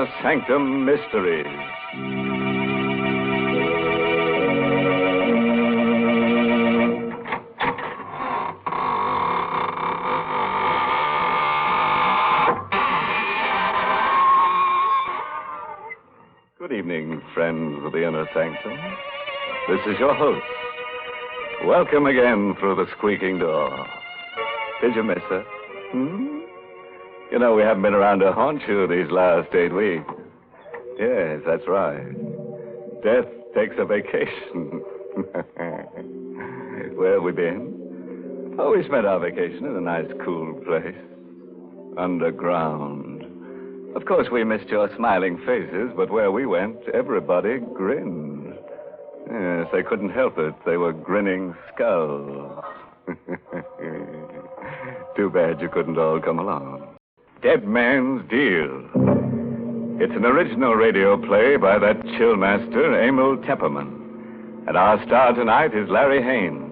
Inner Sanctum Mysteries. Good evening, friends of the Inner Sanctum. This is your host. Welcome again through the squeaking door. Did you miss her? You know, we haven't been around to haunt you these last 8 weeks. Yes, that's right. Death takes a vacation. Where have we been? Oh, we spent our vacation in a nice, cool place. Underground. Of course, we missed your smiling faces, but where we went, everybody grinned. Yes, they couldn't help it. They were grinning skulls. Too bad you couldn't all come along. Deadman's Deal. It's an original radio play by that chill master, Emil Tepperman. And our star tonight is Larry Haynes,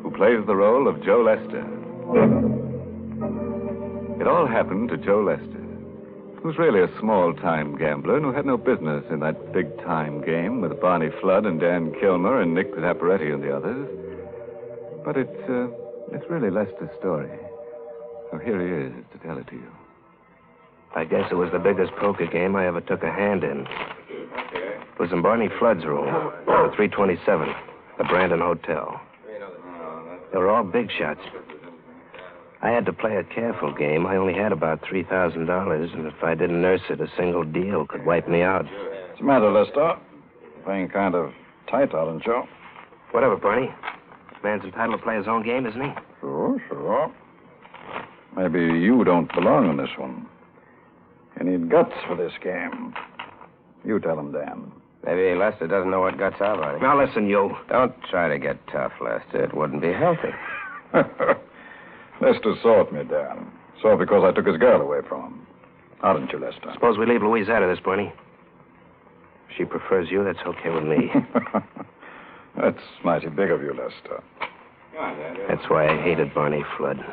who plays the role of Joe Lester. It all happened to Joe Lester, who was really a small-time gambler and who had no business in that big-time game with Barney Flood and Dan Kilmer and Nick Zapparetti and the others. But it's really Lester's story. So here he is to tell it to you. I guess it was the biggest poker game I ever took a hand in. It was in Barney Flood's room, number 327, the Brandon Hotel. They were all big shots. I had to play a careful game. I only had about $3,000, and if I didn't nurse it, a single deal could wipe me out. What's the matter, Lester? Playing kind of tight, aren't you? Whatever, Barney. Man's entitled to play his own game, isn't he? Sure. Maybe you don't belong in this one. You need guts for this game. You tell him, Dan. Maybe Lester doesn't know what guts are, Barney. Now listen, you. Don't try to get tough, Lester. It wouldn't be healthy. Lester saw at me, Dan. Saw because I took his girl away from him. Hadn't you, Lester? Suppose we leave Louise out of this, Barney. If she prefers you, that's okay with me. That's mighty big of you, Lester. That's why I hated Barney Flood.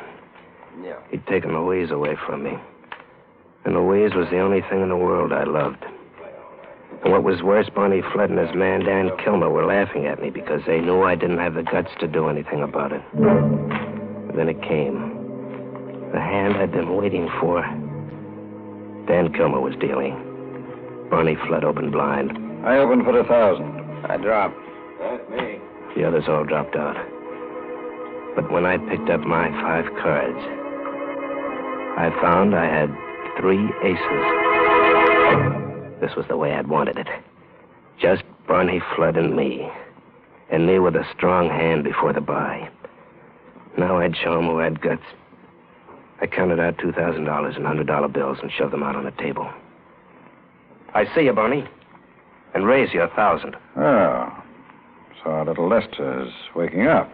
Yeah. He'd taken Louise away from me. And Louise was the only thing in the world I loved. And what was worse, Barney Flood and his man, Dan Kilmer, were laughing at me because they knew I didn't have the guts to do anything about it. But then it came. The hand I'd been waiting for. Dan Kilmer was dealing. Barney Flood opened blind. I opened for 1,000. I dropped. That's me. The others all dropped out. But when I picked up my 5 cards, I found I had 3 aces. This was the way I'd wanted it. Just Barney Flood and me. And me with a strong hand before the buy. Now I'd show him who had guts. I counted out $2,000 in $100 bills and shoved them out on the table. I see you, Barney. And raise you 1,000. Oh. So our little Lester is waking up.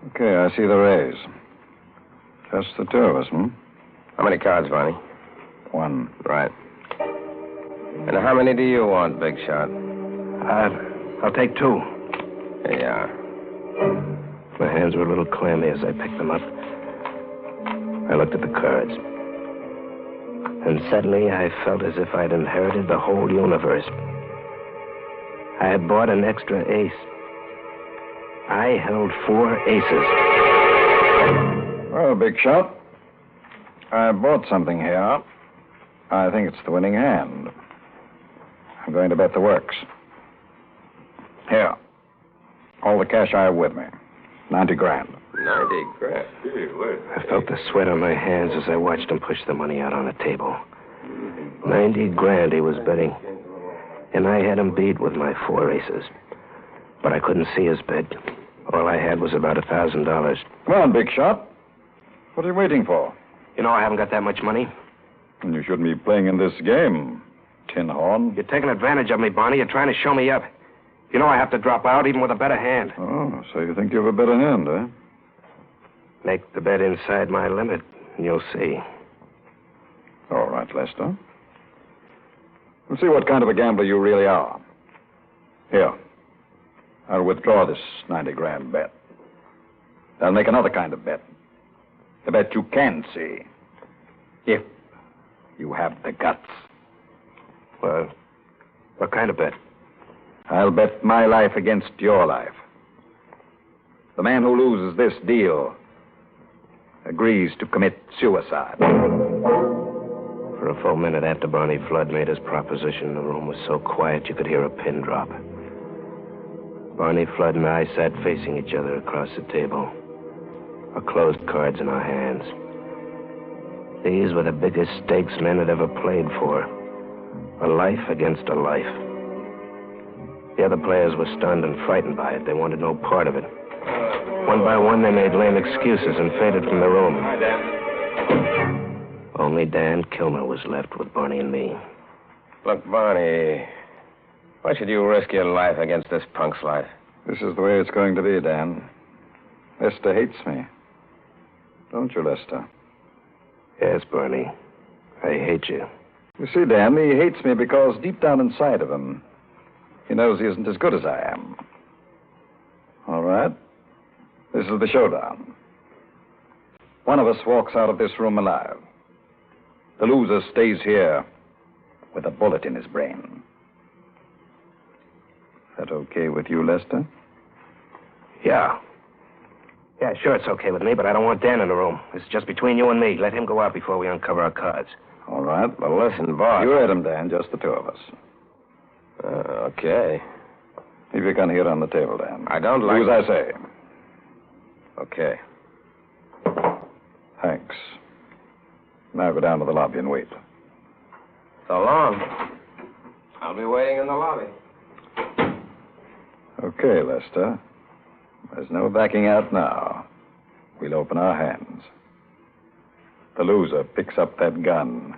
Okay, I see the raise. Just the 2 of us, How many cards, Barney? 1. Right. And how many do you want, Big Shot? I'll take 2. Here you are. My hands were a little clammy as I picked them up. I looked at the cards. And suddenly I felt as if I'd inherited the whole universe. I had bought an extra ace. I held 4 aces. Well, Big Shot, I bought something here. I think it's the winning hand. I'm going to bet the works. Here. All the cash I have with me. 90 grand. 90 grand. I felt the sweat on my hands as I watched him push the money out on the table. 90 grand he was betting. And I had him beat with my 4 aces. But I couldn't see his bet. All I had was about $1,000. Come on, Big Shot. What are you waiting for? You know I haven't got that much money. And you shouldn't be playing in this game, Tin Horn. You're taking advantage of me, Barney. You're trying to show me up. You know I have to drop out even with a better hand. Oh, so you think you have a better hand, eh? Make the bet inside my limit, and you'll see. All right, Lester. We'll see what kind of a gambler you really are. Here. I'll withdraw this 90 grand bet. I'll make another kind of bet. The bet you can see. If you have the guts. Well, what kind of bet? I'll bet my life against your life. The man who loses this deal agrees to commit suicide. For a full minute after Barney Flood made his proposition, the room was so quiet you could hear a pin drop. Barney Flood and I sat facing each other across the table, our closed cards in our hands. These were the biggest stakes men had ever played for. A life against a life. The other players were stunned and frightened by it. They wanted no part of it. One by one, they made lame excuses and faded from the room. Hi, Dan. Only Dan Kilmer was left with Barney and me. Look, Barney, why should you risk your life against this punk's life? This is the way it's going to be, Dan. Lester hates me. Don't you, Lester? Yes, Barney. I hate you. You see, Dan, he hates me because deep down inside of him, he knows he isn't as good as I am. All right. This is the showdown. One of us walks out of this room alive. The loser stays here with a bullet in his brain. Is that okay with you, Lester? Yeah. Yeah, sure, it's okay with me, but I don't want Dan in the room. This is just between you and me. Let him go out before we uncover our cards. All right. Well, listen, boss. You heard him, Dan, just the two of us. Okay. Leave your gun here on the table, Dan. I don't like... Do as I say. Okay. Thanks. Now go down to the lobby and wait. So long. I'll be waiting in the lobby. Okay, Lester. There's no backing out now. We'll open our hands. The loser picks up that gun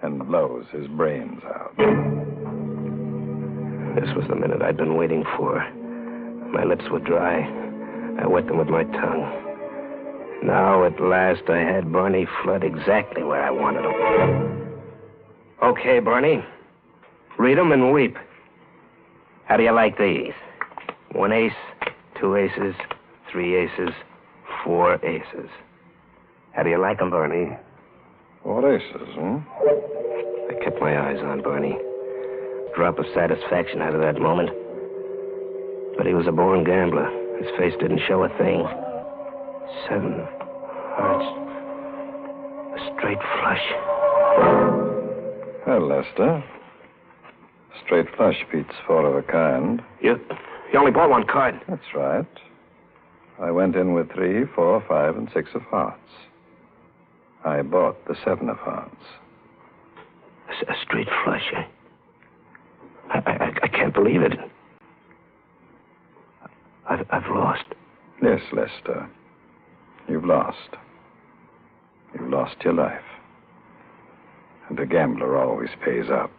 and blows his brains out. This was the minute I'd been waiting for. My lips were dry. I wet them with my tongue. Now, at last, I had Barney Flood exactly where I wanted him. Okay, Barney. Read them and weep. How do you like these? 1 ace, 2 aces, 3 aces, 4 aces. How do you like them, Barney? 4 aces, huh? I kept my eyes on Barney. Drop of satisfaction out of that moment. But he was a born gambler. His face didn't show a thing. 7 hearts. A straight flush. Well, Lester. Straight flush beats 4 of a kind. You only bought 1 card. That's right. I went in with 3, 4, 5, and 6 of hearts. I bought the 7 of hearts. A straight flush, eh? I can't believe it. I've lost. Yes, Lester. You've lost. You've lost your life. And a gambler always pays up.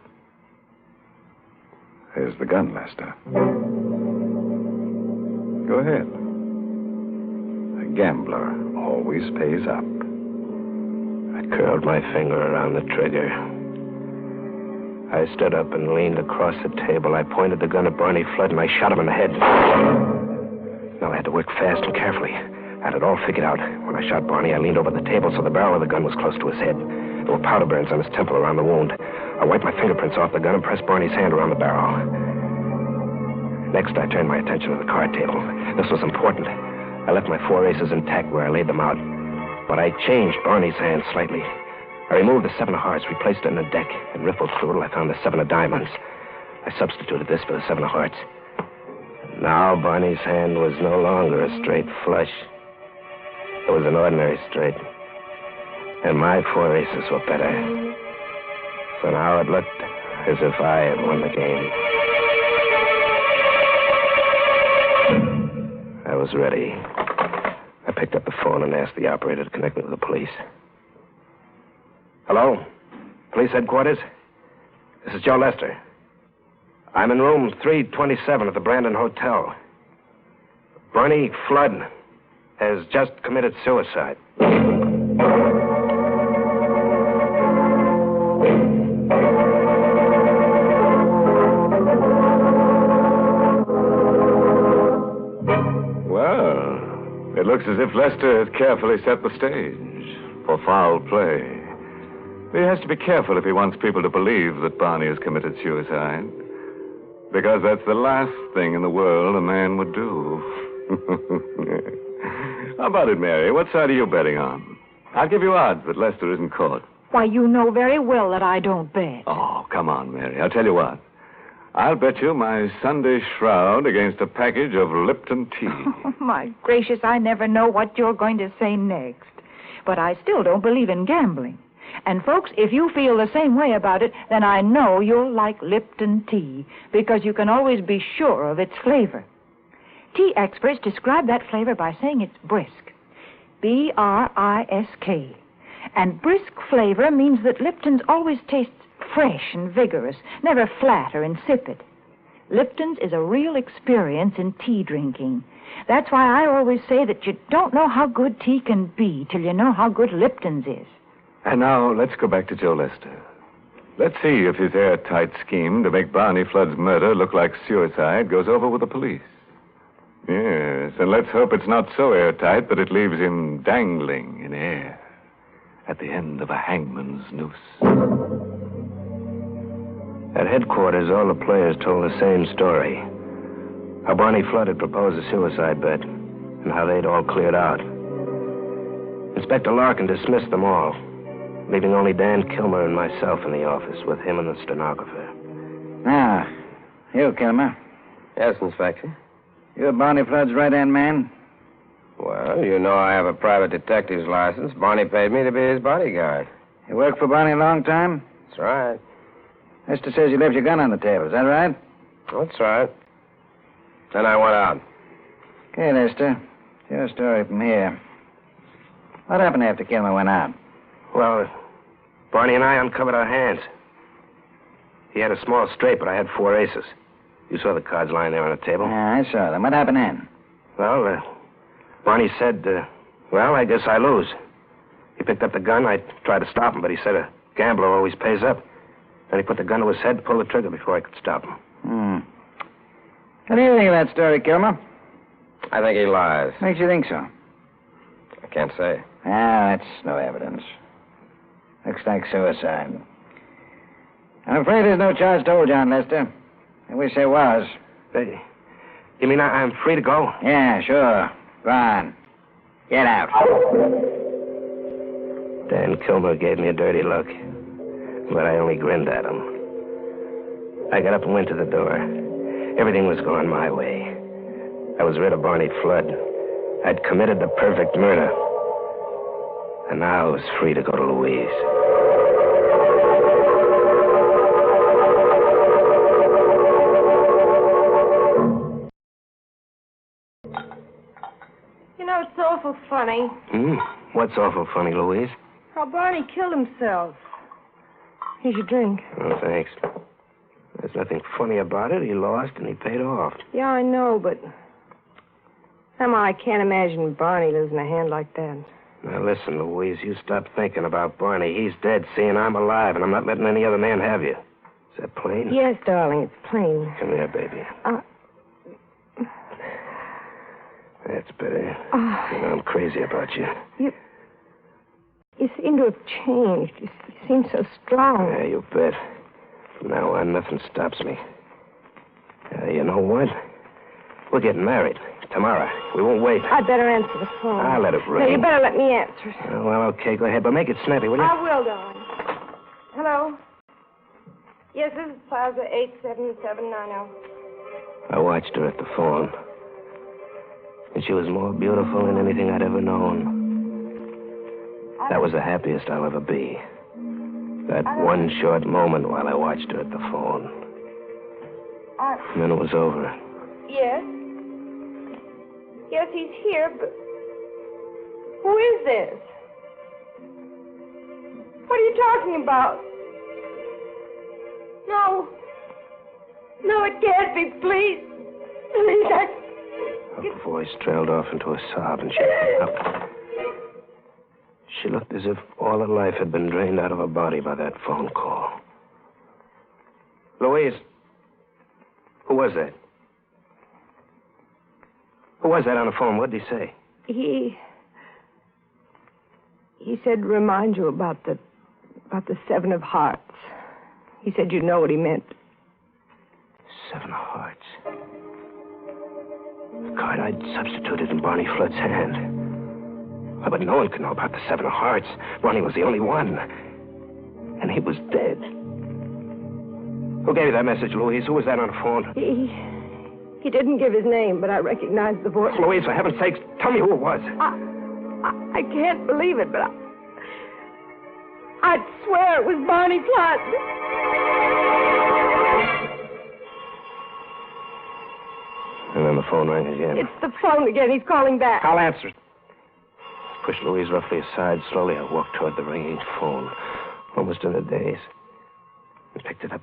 Here's the gun, Lester. Go ahead. A gambler always pays up. I curled my finger around the trigger. I stood up and leaned across the table. I pointed the gun at Barney Flood, and I shot him in the head. Now, I had to work fast and carefully. I had it all figured out. When I shot Barney, I leaned over the table so the barrel of the gun was close to his head. There were powder burns on his temple around the wound. I wiped my fingerprints off the gun and pressed Barney's hand around the barrel. Next, I turned my attention to the card table. This was important. I left my 4 aces intact where I laid them out. But I changed Barney's hand slightly. I removed the 7 of hearts, replaced it in a deck, and riffled through it till I found the 7 of diamonds. I substituted this for the 7 of hearts. Now Barney's hand was no longer a straight flush. It was an ordinary straight. And my 4 aces were better. So now it looked as if I had won the game. I was ready. I picked up the phone and asked the operator to connect me with the police. Hello? Police headquarters? This is Joe Lester. I'm in room 327 at the Brandon Hotel. Barney Flood has just committed suicide. Well, it looks as if Lester had carefully set the stage for foul play. He has to be careful if he wants people to believe that Barney has committed suicide. Because that's the last thing in the world a man would do. How about it, Mary? What side are you betting on? I'll give you odds that Lester isn't caught. Why, you know very well that I don't bet. Oh, come on, Mary. I'll tell you what. I'll bet you my Sunday shroud against a package of Lipton tea. Oh, my gracious, I never know what you're going to say next. But I still don't believe in gambling. And, folks, if you feel the same way about it, then I know you'll like Lipton tea, because you can always be sure of its flavor. Tea experts describe that flavor by saying it's brisk. B-R-I-S-K. And brisk flavor means that Lipton's always tastes fresh and vigorous, never flat or insipid. Lipton's is a real experience in tea drinking. That's why I always say that you don't know how good tea can be till you know how good Lipton's is. And now, let's go back to Joe Lester. Let's see if his airtight scheme to make Barney Flood's murder look like suicide goes over with the police. Yes, and let's hope it's not so airtight that it leaves him dangling in air at the end of a hangman's noose. At headquarters, all the players told the same story. How Barney Flood had proposed a suicide bet, and how they'd all cleared out. Inspector Larkin dismissed them all, leaving only Dan Kilmer and myself in the office with him and the stenographer. Ah, you, Kilmer. Yes, Inspector. You're Barney Flood's right-hand man? Well, you know I have a private detective's license. Barney paid me to be his bodyguard. You worked for Barney a long time? That's right. Lester says you left your gun on the table. Is that right? That's right. Then I went out. Okay, Lester. Your story from here. What happened after Kilmer went out? Well, Barney and I uncovered our hands. He had a small straight, but I had 4 aces. You saw the cards lying there on the table. Yeah, I saw them. What happened then? Well, Barney said, well, I guess I lose. He picked up the gun. I tried to stop him, but he said a gambler always pays up. Then he put the gun to his head, pulled the trigger before I could stop him. What do you think of that story, Kilmer? I think he lies. Makes you think so? I can't say. Ah, that's no evidence. Looks like suicide. I'm afraid there's no charge told, John Lester. I wish there was. Hey, you mean I'm free to go? Yeah, sure. Go on. Get out. Dan Kilmer gave me a dirty look, but I only grinned at him. I got up and went to the door. Everything was going my way. I was rid of Barney Flood. I'd committed the perfect murder. And now I was free to go to Louise. You know, it's awful funny What's awful funny, Louise? how Barney killed himself. Here's your drink. Oh, thanks. There's nothing funny about it. He lost and he paid off. Yeah, I know, but somehow I can't imagine Barney losing a hand like that. Now, listen, Louise, you stop thinking about Barney. He's dead, see, and I'm alive, and I'm not letting any other man have you. Is that plain? Yes, darling, it's plain. Come here, baby. That's better. You know, I'm crazy about you. You seem to have changed. You seem so strong. Yeah, you bet. From now on, nothing stops me. You know what? We're getting married tomorrow. We won't wait. I'd better answer the phone. I'll let it ring. No, you better let me answer. Oh, well, okay, go ahead, but make it snappy, will you? I will, darling. Hello? Yes, this is Plaza 87790. I watched her at the phone. And she was more beautiful than anything I'd ever known. That was the happiest I'll ever be. That one short moment while I watched her at the phone. And then it was over. Yes? Yes, he's here, but who is this? What are you talking about? No. No, it can't be, please. Please, Her voice trailed off into a sob, and she looked as if all her life had been drained out of her body by that phone call. Louise, who was that? Who was that on the phone? What did he say? He said remind you about the About the 7 of hearts. He said you'd know what he meant. 7 of hearts. The card I'd substituted in Barney Flood's hand. But no one could know about the 7 of hearts. Barney was the only one. And he was dead. Who gave you that message, Louise? Who was that on the phone? He didn't give his name, but I recognized the voice. Louise, for heaven's sakes, tell me who it was. I can't believe it, but I'd swear it was Barney Flood. And then the phone rang again. It's the phone again. He's calling back. I'll answer it. Pushed Louise roughly aside. Slowly, I walked toward the ringing phone, almost in a daze. And picked it up.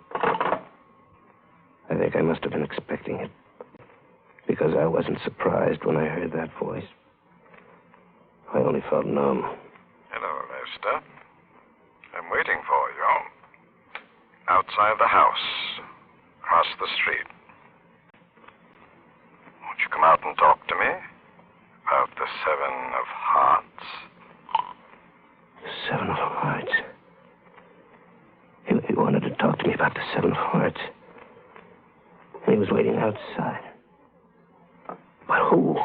I think I must have been expecting it, because I wasn't surprised when I heard that voice. I only felt numb. Hello, Lester. I'm waiting for you. Outside the house. Across the street. Won't you come out and talk to me? About the 7 of hearts. 7 of hearts. He wanted to talk to me about the 7 of hearts. And he was waiting outside. But who?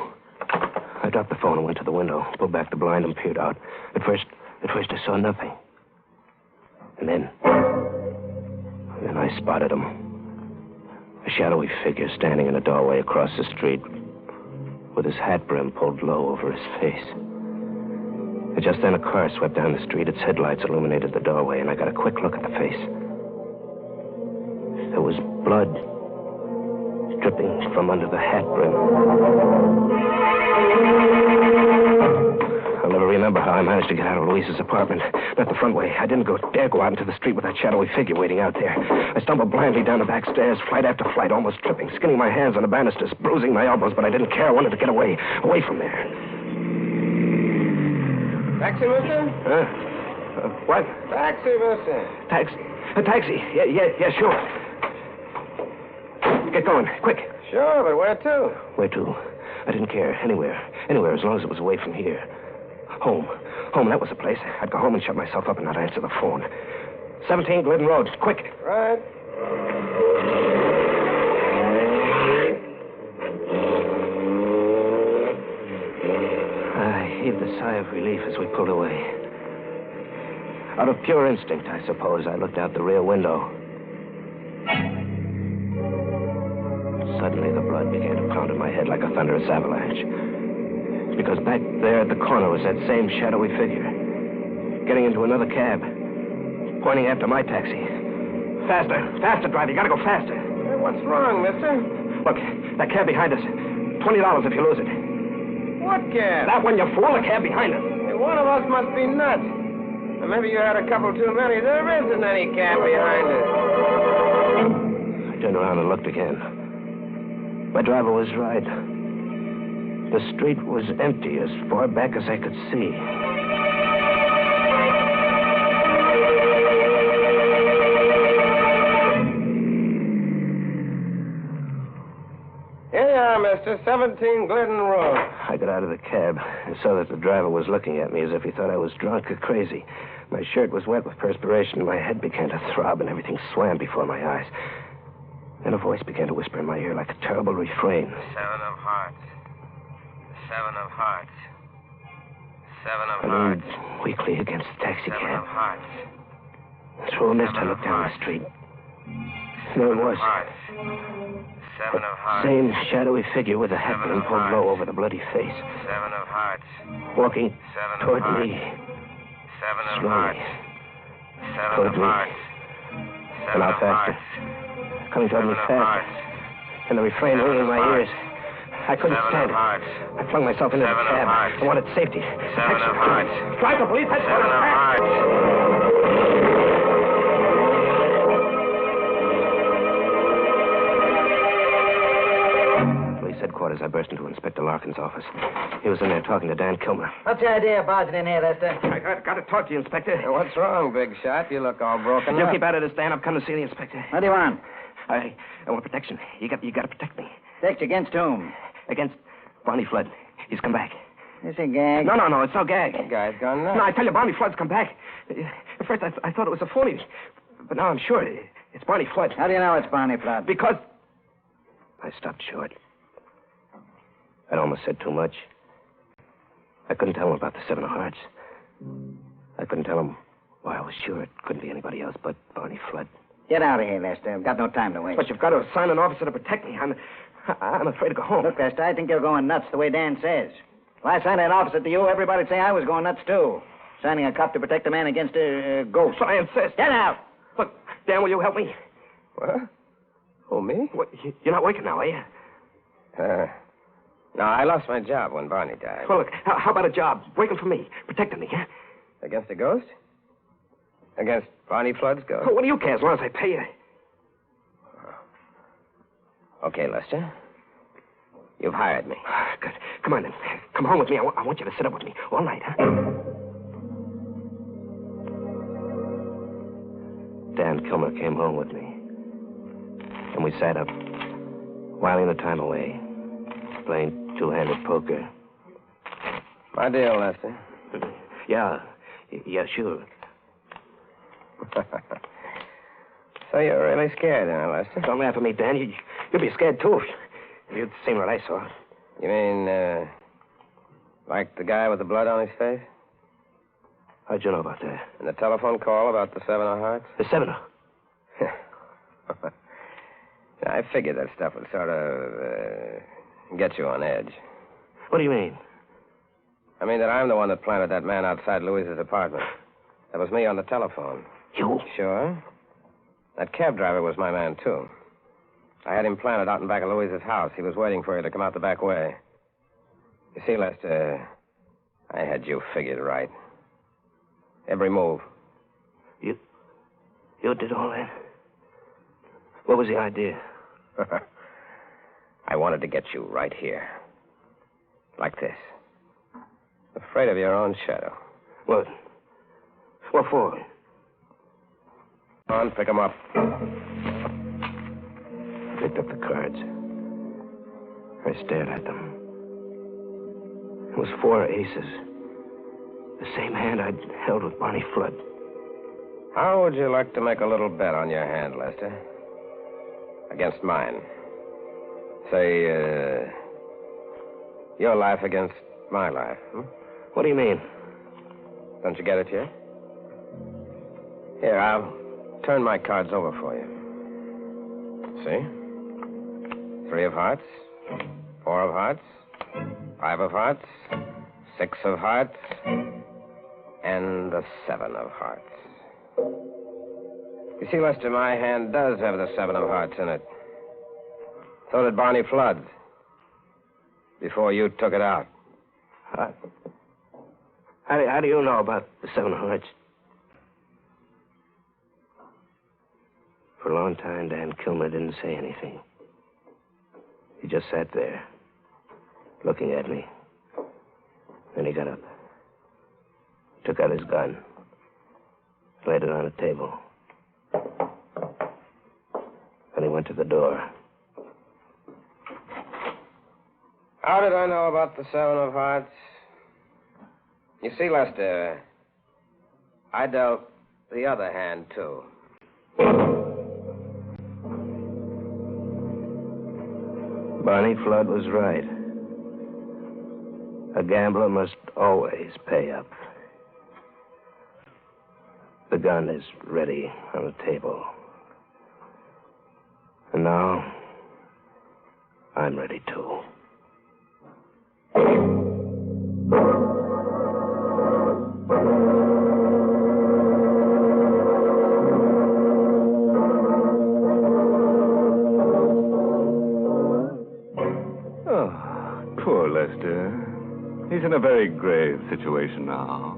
I dropped the phone and went to the window, pulled back the blind and peered out. At first I saw nothing. And then I spotted him. A shadowy figure standing in a doorway across the street with his hat brim pulled low over his face. And just then a car swept down the street. Its headlights illuminated the doorway, and I got a quick look at the face. There was blood dripping from under the hat brim. I'll never remember how I managed to get out of Louise's apartment. Not the front way. I didn't dare go out into the street with that shadowy figure waiting out there. I stumbled blindly down the back stairs, flight after flight, almost tripping, skinning my hands on the banisters, bruising my elbows, but I didn't care. I wanted to get away from there. Taxi, mister? What? Taxi, mister. A taxi. Yeah, sure. Get going, quick. Sure, but where to? Where to? I didn't care. Anywhere, as long as it was away from here. Home, that was the place. I'd go home and shut myself up and not answer the phone. 17 Glidden Road, quick. Right. I heaved a sigh of relief as we pulled away. Out of pure instinct, I suppose, I looked out the rear window. Suddenly, the blood began to pound in my head like a thunderous avalanche. Because back there at the corner was that same shadowy figure. Getting into another cab. Pointing after my taxi. Faster, driver. You gotta go faster. Hey, what's wrong, mister? Look, that cab behind us. $20 if you lose it. What cab? That one, you fool. The cab behind us. Hey, one of us must be nuts. Or maybe you had a couple too many. There isn't any cab behind us. I turned around and looked again. My driver was right. The street was empty as far back as I could see. Here you are, mister. 17 Glidden Road. I got out of the cab and saw that the driver was looking at me as if he thought I was drunk or crazy. My shirt was wet with perspiration. My head began to throb and everything swam before my eyes. Then a voice began to whisper in my ear like a terrible refrain. 7 of hearts. 7 of hearts. 7 of I hearts. leaned weakly against the taxi 7 cab. of hearts. Through a mist, I looked down the street. There it was. 7 of hearts. Same shadowy figure with a hat brim pulled low over the bloody face. 7 of hearts. Walking 7 of toward hearts. me. 7 of Slowly. hearts. 7 Toward of me. hearts. And 7 now of faster. hearts. Coming toward me 7 of fast. hearts. And the refrain 7 ringing in of my hearts. ears. I couldn't 7 stand of it. hearts. I flung myself into the 7 of cab. hearts. I wanted safety. 7 of hearts. Drive the police. That's 7 of hearts. Police headquarters. I burst into Inspector Larkin's office. He was in there talking to Dan Kilmer. What's the idea of barging in here, Lester? I got to talk to you, Inspector. What's wrong, big shot? You look all broken You up. keep out of this, Dan. I've come to see the inspector. What do you want? I want protection. You got to protect me. Protect against whom? Against Barney Flood. He's come back. Is it a gag? No, it's no gag. That guy's gone nuts. No, I tell you, Barney Flood's come back. At first, I thought it was a phony, but now I'm sure it's Barney Flood. How do you know it's Barney Flood? Because... I stopped short. I'd almost said too much. I couldn't tell him about the Seven of Hearts. I couldn't tell him why I was sure it couldn't be anybody else but Barney Flood. Get out of here, Lester. I've got no time to waste. But you've got to assign an officer to protect me. I'm afraid to go home. Look, Lester, I think you're going nuts the way Dan says. If I signed an officer to you, everybody'd say I was going nuts, too. Signing a cop to protect a man against a ghost. So I insist. Get out! Look, Dan, will you help me? What? Oh, me? What, you're not working now, are you? No, I lost my job when Barney died. Well, look, how about a job working for me, protecting me, huh? Against a ghost? Against Barney Flood's ghost? Well, what do you care as long as I pay you? Okay, Lester. You've hired me. Good. Come on, then. Come home with me. I want you to sit up with me all night, huh? Dan Kilmer came home with me. And we sat up, whiling the time away, playing two-handed poker. My deal, Lester. Yeah, sure. So you're really scared, huh, Lester? Don't laugh at me, Dan. You'd be scared, too, if you'd seen what I saw. You mean, like the guy with the blood on his face? How'd you know about that? And the telephone call about the Seven of Hearts? The Seven of... I figured that stuff would sort of get you on edge. What do you mean? I mean that I'm the one that planted that man outside Louise's apartment. That was me on the telephone. You? Sure. That cab driver was my man, too. I had him planted out in back of Louise's house. He was waiting for you to come out the back way. You see, Lester, I had you figured right. Every move. You did all that? What was the idea? I wanted to get you right here. Like this. Afraid of your own shadow. What? What for? Come on, pick 'em up. I picked up the cards. I stared at them. It was 4 aces. The same hand I'd held with Barney Flood. How would you like to make a little bet on your hand, Lester? Against mine. Say, your life against my life. What do you mean? Don't you get it yet? Here, I'll turn my cards over for you. See? 3 of hearts, 4 of hearts, 5 of hearts, 6 of hearts, and the 7 of hearts. You see, Lester, my hand does have the 7 of hearts in it. So did Barney Flood's. Before you took it out. How do you know about the 7 of hearts? For a long time, Dan Kilmer didn't say anything. He just sat there, looking at me. Then he got up, took out his gun, laid it on a table. Then he went to the door. How did I know about the 7 of hearts? You see, Lester, I dealt the other hand, too. Barney Flood was right. A gambler must always pay up. The gun is ready on the table. And now, I'm ready too. Poor Lester. He's in a very grave situation now.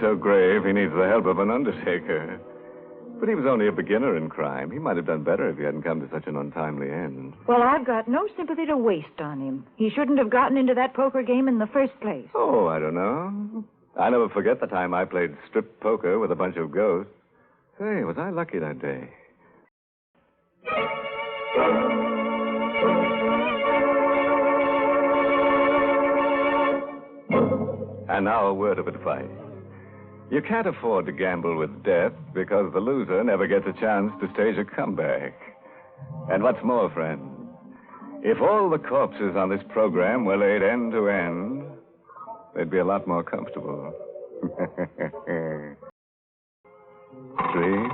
So grave he needs the help of an undertaker. But he was only a beginner in crime. He might have done better if he hadn't come to such an untimely end. Well, I've got no sympathy to waste on him. He shouldn't have gotten into that poker game in the first place. Oh, I don't know. I never forget the time I played strip poker with a bunch of ghosts. Hey, was I lucky that day? And now a word of advice. You can't afford to gamble with death because the loser never gets a chance to stage a comeback. And what's more, friend, if all the corpses on this program were laid end to end, they'd be a lot more comfortable. Dream?